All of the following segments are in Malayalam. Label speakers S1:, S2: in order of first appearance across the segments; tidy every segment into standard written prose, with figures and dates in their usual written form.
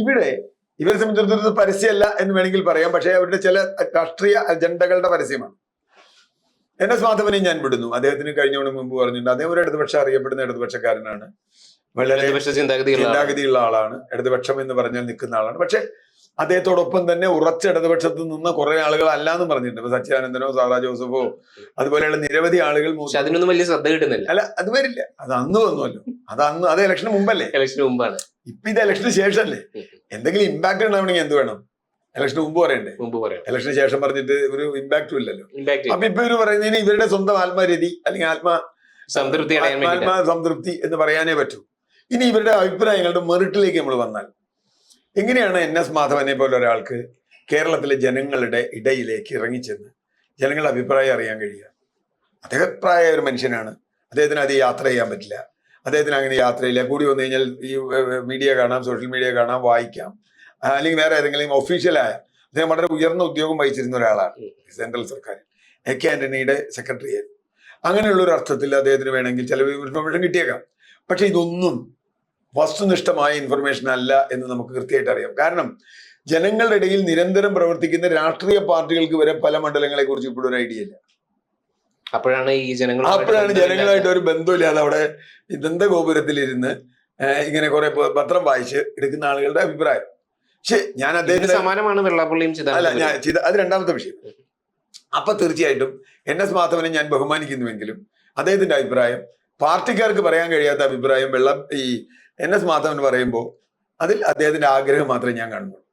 S1: ഇവിടെ ഇവരെ സംബന്ധിച്ചിടത്തോളം പരസ്യമല്ല എന്ന് വേണമെങ്കിൽ പറയാം. പക്ഷേ അവരുടെ ചില രാഷ്ട്രീയ അജണ്ടകളുടെ പരസ്യമാണ്. NS മാധവനെ ഞാൻ വിടുന്നു. അദ്ദേഹത്തിന് കഴിഞ്ഞോണ്ട് മുമ്പ് പറഞ്ഞിട്ടുണ്ട് അദ്ദേഹം ഒരു ഇടതുപക്ഷം അറിയപ്പെടുന്ന ഇടതുപക്ഷക്കാരനാണ്. വളരെ ചിന്താഗതിയുള്ള ആളാണ്. ഇടതുപക്ഷം എന്ന് പറഞ്ഞാൽ നിൽക്കുന്ന ആളാണ്. പക്ഷെ അദ്ദേഹത്തോടൊപ്പം തന്നെ ഉറച്ച ഇടതുപക്ഷത്ത് നിന്ന് കുറെ ആളുകൾ അല്ലാന്നും പറഞ്ഞിട്ടുണ്ട്. സച്ചിദാനന്ദനോ സാറാ ജോസഫോ അതുപോലെയുള്ള നിരവധി ആളുകൾ.
S2: അതിനൊന്നും വലിയ ശ്രദ്ധ കിട്ടുന്നില്ല.
S1: അല്ല, അത് വരില്ല. അത് അന്ന് വന്നുവല്ലോ. അത് ഇലക്ഷന് മുമ്പല്ലേ?
S2: ഇലക്ഷന് മുമ്പാണ്.
S1: ഇപ്പൊ ഇത് ഇലക്ഷന് ശേഷമല്ലേ? എന്തെങ്കിലും ഇമ്പാക്ട് ഉണ്ടാവണമെങ്കിൽ എന്ത് വേണം? ഇലക്ഷന് മുമ്പ് പറയണ്ടേ? ഇലക്ഷന് ശേഷം പറഞ്ഞിട്ട് ഒരു ഇമ്പാക്റ്റും ഇല്ലല്ലോ. അപ്പൊ ഇപ്പൊ ഇവര് പറയുന്നതിന് ഇവരുടെ സ്വന്തം ആത്മരതി അല്ലെങ്കിൽ ആത്മസംതൃപ്തി എന്ന് പറയാനേ പറ്റൂ. ഇനി ഇവരുടെ അഭിപ്രായങ്ങളുടെ മെറിറ്റിലേക്ക് നമ്മൾ വന്നാൽ, എങ്ങനെയാണ് NS മാധവനെ പോലെ ഒരാൾക്ക് കേരളത്തിലെ ജനങ്ങളുടെ ഇടയിലേക്ക് ഇറങ്ങിച്ചെന്ന് ജനങ്ങളുടെ അഭിപ്രായം അറിയാൻ കഴിയുക? അദ്ദേഹം പ്രായ ഒരു മനുഷ്യനാണ്. അദ്ദേഹത്തിന് അത് യാത്ര ചെയ്യാൻ പറ്റില്ല. അദ്ദേഹത്തിന് അങ്ങനെ യാത്രയില്ല. കൂടി വന്നു കഴിഞ്ഞാൽ ഈ മീഡിയ കാണാം, സോഷ്യൽ മീഡിയ കാണാം, വായിക്കാം, അല്ലെങ്കിൽ വേറെ ഏതെങ്കിലും ഒഫീഷ്യലായ അദ്ദേഹം വളരെ ഉയർന്ന ഉദ്യോഗം വഹിച്ചിരുന്ന ഒരാളാണ് സെൻട്രൽ സർക്കാർ. AK ആന്റണിയുടെ സെക്രട്ടറി ആയിരുന്നു. അങ്ങനെയുള്ള ഒരു അർത്ഥത്തിൽ അദ്ദേഹത്തിന് വേണമെങ്കിൽ ചില ഇൻഫർമേഷൻ കിട്ടിയേക്കാം. പക്ഷെ ഇതൊന്നും വസ്തുനിഷ്ഠമായ ഇൻഫർമേഷൻ അല്ല എന്ന് നമുക്ക് കൃത്യമായിട്ട് അറിയാം. കാരണം ജനങ്ങളുടെ ഇടയിൽ നിരന്തരം പ്രവർത്തിക്കുന്ന രാഷ്ട്രീയ പാർട്ടികൾക്ക് വരെ പല മണ്ഡലങ്ങളെ കുറിച്ച് ഇപ്പോഴും ഒരു ഐഡിയ ഇല്ല.
S2: അപ്പോഴാണ്
S1: ജനങ്ങളായിട്ട് ഒരു ബന്ധമില്ലാതെ അവിടെ ദന്തഗോപുരത്തിലിരുന്ന് ഇങ്ങനെ കുറെ പത്രം വായിച്ച് എടുക്കുന്ന ആളുകളുടെ അഭിപ്രായം. പക്ഷെ ഞാൻ അദ്ദേഹത്തിന്
S2: സമാനമാണ് വെള്ളാപ്പള്ളിയും
S1: അല്ല, അത് രണ്ടാമത്തെ വിഷയം. അപ്പൊ തീർച്ചയായിട്ടും NS മാധവനെ ഞാൻ ബഹുമാനിക്കുന്നുവെങ്കിലും അദ്ദേഹത്തിന്റെ അഭിപ്രായം പാർട്ടിക്കാർക്ക് പറയാൻ കഴിയാത്ത അഭിപ്രായം ഈ NS മാധവൻ പറയുമ്പോൾ അതിൽ അദ്ദേഹത്തിന്റെ ആഗ്രഹം മാത്രമേ ഞാൻ കാണുന്നുള്ളൂ.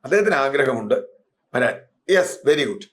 S1: അദ്ദേഹത്തിന് ആഗ്രഹമുണ്ട് വരാൻ. Yes, very good.